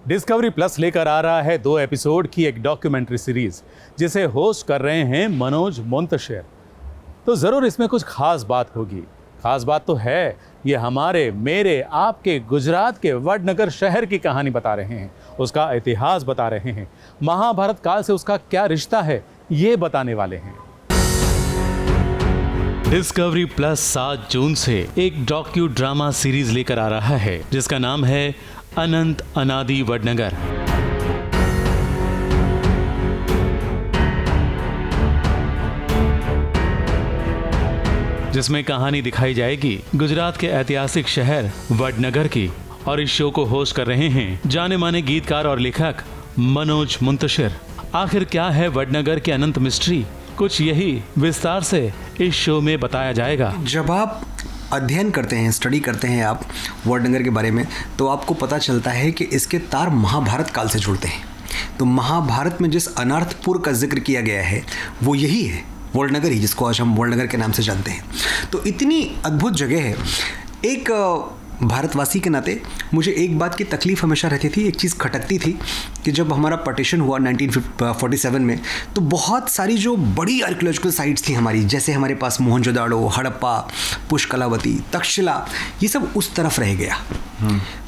Discovery plus लेकर आ रहा है 2 एपिसोड की एक डॉक्यूमेंट्री सीरीज जिसे होस्ट कर रहे हैं मनोज मुंतशिर। तो ज़रूर इसमें कुछ खास बात होगी। खास बात तो है, ये हमारे मेरे आपके गुजरात के वडनगर शहर की कहानी बता रहे हैं, उसका इतिहास बता रहे हैं, महाभारत काल से उसका क्या रिश्ता है ये बताने वाले हैं। डिस्कवरी प्लस 7 जून से एक डॉक्यू ड्रामा सीरीज लेकर आ रहा है जिसका नाम है अनंत अनादि वडनगर। जिसमें कहानी दिखाई जाएगी गुजरात के ऐतिहासिक शहर वडनगर की। और इस शो को होस्ट कर रहे हैं जाने माने गीतकार और लेखक मनोज मुंतशिर। आखिर क्या है वडनगर की अनंत मिस्ट्री, कुछ यही विस्तार से इस शो में बताया जाएगा। जब आप अध्ययन करते हैं, स्टडी करते हैं आप वडनगर के बारे में, तो आपको पता चलता है कि इसके तार महाभारत काल से जुड़ते हैं। तो महाभारत में जिस अनर्थपुर का जिक्र किया गया है वो यही है, वडनगर ही, जिसको आज हम वडनगर के नाम से जानते हैं। तो इतनी अद्भुत जगह है। एक भारतवासी के नाते मुझे एक बात की तकलीफ़ हमेशा रहती थी, एक चीज़ खटकती थी कि जब हमारा पार्टीशन हुआ 1947 में, तो बहुत सारी जो बड़ी आर्कियोलॉजिकल साइट्स थी हमारी, जैसे हमारे पास मोहनजोदाड़ो, हड़प्पा, पुष्कलावती, तक्षशिला, ये सब उस तरफ रह गया।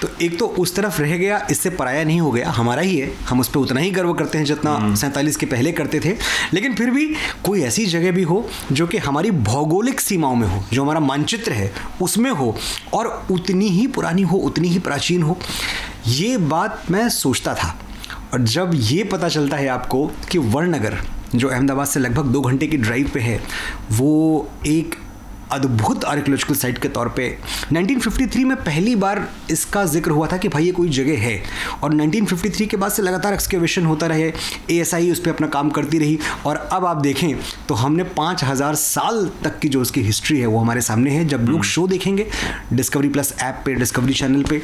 तो एक तो उस तरफ रह गया, इससे पराया नहीं हो गया, हमारा ही है, हम उस पर उतना ही गर्व करते हैं जितना 47 के पहले करते थे। लेकिन फिर भी कोई ऐसी जगह भी हो जो कि हमारी भौगोलिक सीमाओं में हो, जो हमारा मानचित्र है उसमें हो, और उतनी ही पुरानी हो, उतनी ही प्राचीन हो, ये बात मैं सोचता था। और जब ये पता चलता है आपको कि वडनगर, जो अहमदाबाद से लगभग 2 घंटे की ड्राइव पे है, वो एक अद्भुत आर्कियोलॉजिकल साइट के तौर पे 1953 में पहली बार इसका जिक्र हुआ था कि भाई ये कोई जगह है। और 1953 के बाद से लगातार एक्सकेवेशन होता रहे, ASI उस पर अपना काम करती रही, और अब आप देखें तो हमने 5000 साल तक की जो उसकी हिस्ट्री है वो हमारे सामने है। जब लोग शो देखेंगे डिस्कवरी प्लस ऐप पे, डिस्कवरी चैनल पे,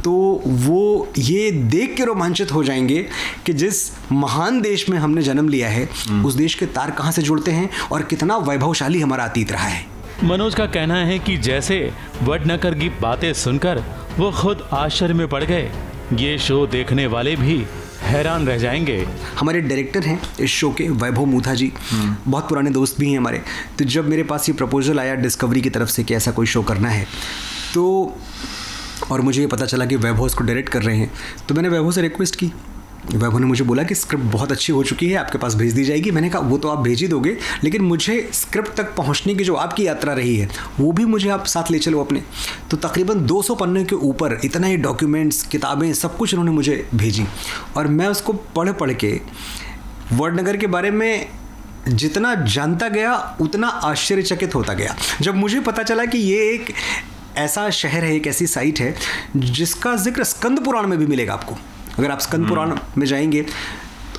तो वो ये देख के रोमांचित हो जाएंगे कि जिस महान देश में हमने जन्म लिया है उस देश के तार कहाँ से जुड़ते हैं और कितना वैभवशाली हमारा अतीत रहा है। मनोज का कहना है कि जैसे वडनगर की बातें सुनकर वो खुद आश्चर्य में पड़ गए, ये शो देखने वाले भी हैरान रह जाएंगे। हमारे डायरेक्टर हैं इस शो के, वैभव मूथा जी, बहुत पुराने दोस्त भी हैं हमारे। तो जब मेरे पास ये प्रपोजल आया डिस्कवरी की तरफ से कि ऐसा कोई शो करना है, तो और मुझे ये पता चला कि वैभव इसको डायरेक्ट कर रहे हैं, तो मैंने वैभव से रिक्वेस्ट की। वैभव ने मुझे बोला कि स्क्रिप्ट बहुत अच्छी हो चुकी है, आपके पास भेज दी जाएगी। मैंने कहा वो तो आप भेज ही दोगे, लेकिन मुझे स्क्रिप्ट तक पहुंचने की जो आपकी यात्रा रही है वो भी मुझे आप साथ ले चलो अपने। तो तकरीबन 200 पन्ने के ऊपर इतना ही डॉक्यूमेंट्स, किताबें, सब कुछ उन्होंने मुझे भेजी, और मैं उसको पढ़ के वडनगर के बारे में जितना जानता गया उतना आश्चर्यचकित होता गया। जब मुझे पता चला कि ये एक ऐसा शहर है, एक ऐसी साइट है जिसका जिक्र स्कंद पुराण में भी मिलेगा आपको। अगर आप स्कंद पुराण में जाएंगे,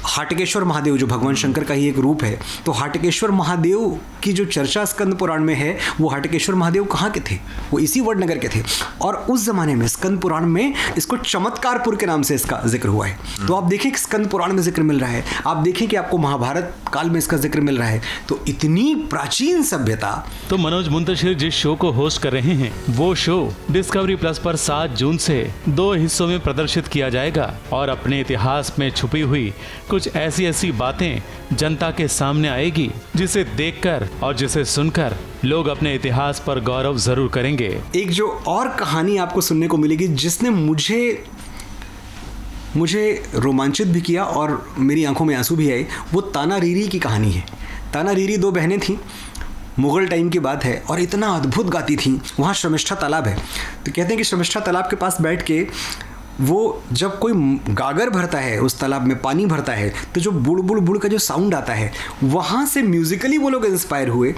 हाटकेश्वर महादेव जो भगवान शंकर का ही एक रूप है, तो हाटकेश्वर महादेव की जो चर्चा स्कंद पुराण में है, वो हाटकेश्वर महादेव कहाँ के थे? वो इसी वडनगर के थे। और उस ज़माने में स्कंद पुराण में इसको चमत्कारपुर के नाम से इसका जिक्र हुआ है। तो आप देखें कि स्कंद पुराण में जिक्र मिल रहा है, आप देखें कि आपको महाभारत काल में इसका जिक्र मिल रहा है। तो इतनी प्राचीन सभ्यता। तो मनोज मुंतशिर जिस शो को होस्ट कर रहे हैं वो शो डिस्कवरी प्लस पर 7 जून से 2 हिस्सों में प्रदर्शित किया जाएगा, और अपने इतिहास में छुपी हुई कुछ ऐसी बातें जनता के सामने आएगी जिसे देखकर और जिसे सुनकर लोग अपने इतिहास पर गौरव जरूर करेंगे। एक जो और कहानी आपको सुनने को मिलेगी जिसने मुझे रोमांचित भी किया और मेरी आंखों में आंसू भी आए, वो ताना रीरी की कहानी है। ताना रीरी 2 बहनें थीं, मुग़ल टाइम की बात है, और इतना अद्भुत गाती थीं। वहाँ शर्मिष्ठा तालाब है, तो कहते हैं कि शर्मिष्ठा तालाब के पास बैठ के वो जब कोई गागर भरता है, उस तालाब में पानी भरता है, तो जो बुड़ बुड़ बुड़ का जो साउंड आता है, वहाँ से म्यूज़िकली वो लोग इंस्पायर हुए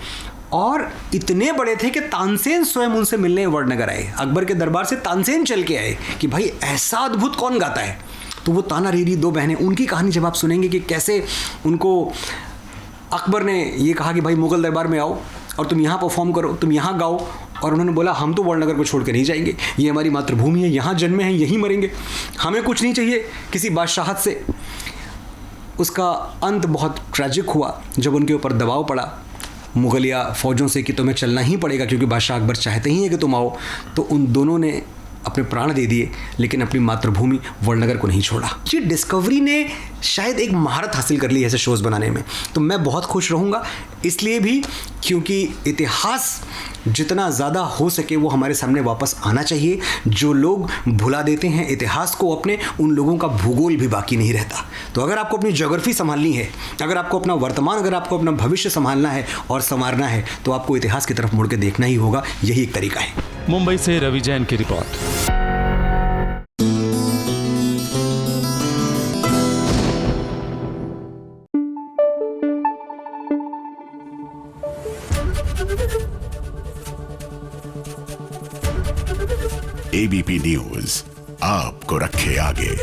और इतने बड़े थे कि तानसेन स्वयं उनसे मिलने वडनगर आए। अकबर के दरबार से तानसेन चल के आए कि भाई ऐसा अद्भुत कौन गाता है। तो वो ताना रीरी 2 बहनें, उनकी कहानी जब आप सुनेंगे कि कैसे उनको अकबर ने ये कहा कि भाई मुग़ल दरबार में आओ और तुम यहाँ परफॉर्म करो, तुम यहाँ गाओ, और उन्होंने बोला हम तो वडनगर को छोड़ कर नहीं जाएंगे, ये हमारी मातृभूमि है, यहाँ जन्मे हैं, यहीं मरेंगे, हमें कुछ नहीं चाहिए किसी बादशाहत से। उसका अंत बहुत ट्रैजिक हुआ जब उनके ऊपर दबाव पड़ा मुगलिया फ़ौजों से कि तुम्हें चलना ही पड़ेगा क्योंकि बादशाह अकबर चाहते ही हैं कि तुम आओ। तो उन दोनों ने अपने प्राण दे दिए, लेकिन अपनी मातृभूमि वड़नगर को नहीं छोड़ा। ये डिस्कवरी ने शायद एक महारत हासिल कर ली ऐसे शोज़ बनाने में। तो मैं बहुत खुश रहूँगा, इसलिए भी क्योंकि इतिहास जितना ज़्यादा हो सके वो हमारे सामने वापस आना चाहिए। जो लोग भुला देते हैं इतिहास को अपने, उन लोगों का भूगोल भी बाकी नहीं रहता। तो अगर आपको अपनी ज्योग्राफी संभालनी है, अगर आपको अपना वर्तमान, अगर आपको अपना भविष्य संभालना है और संवारना है, तो आपको इतिहास की तरफ मुड़ के देखना ही होगा। यही एक तरीका है। मुंबई से रवि जैन की रिपोर्ट। एबीपी न्यूज आपको रखे आगे।